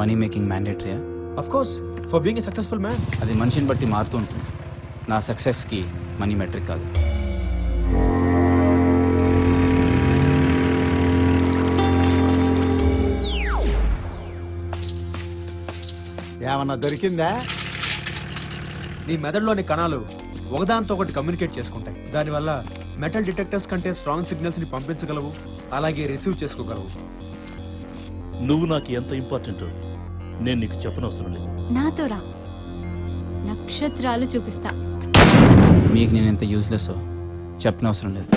Money making మ్యాండేటరీయా? Of course, for being a successful man. అది మనిషిని బట్టి మారుతూ ఉంటుంది. నా సక్సెస్కి మనీ మెట్రిక్ కాదు. ఏమన్నా దొరికిందా? నీ మెదడులోని కణాలు ఒకదాంతో ఒకటి కమ్యూనికేట్ చేసుకుంటాయి. దానివల్ల మెటల్ డిటెక్టర్స్ కంటే స్ట్రాంగ్ సిగ్నల్స్ ని పంపించగలవు, అలాగే రిసీవ్ చేసుకోగలవు. నువ్వు నాకు ఎంత ఇంపార్టెంట్ నేను నీకు చెప్పనవసరం లేదు. నాతో రా, నక్షత్రాలు చూపిస్తా. మీకు నేను ఎంత యూజ్లెస్ చెప్పనవసరం లేదు.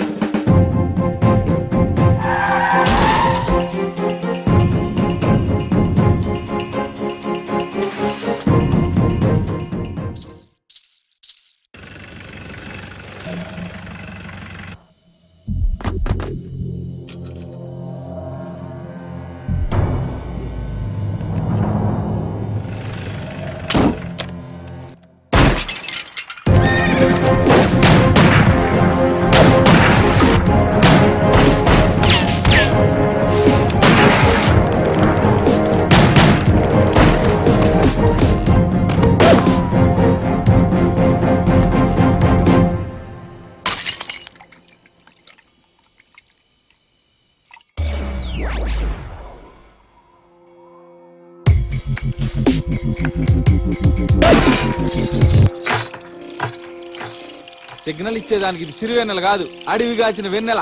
సిగ్నల్ ఇచ్చేదానికి ఇది సిరివెన్నెల కాదు, అడవి కాచిన వెన్నెల.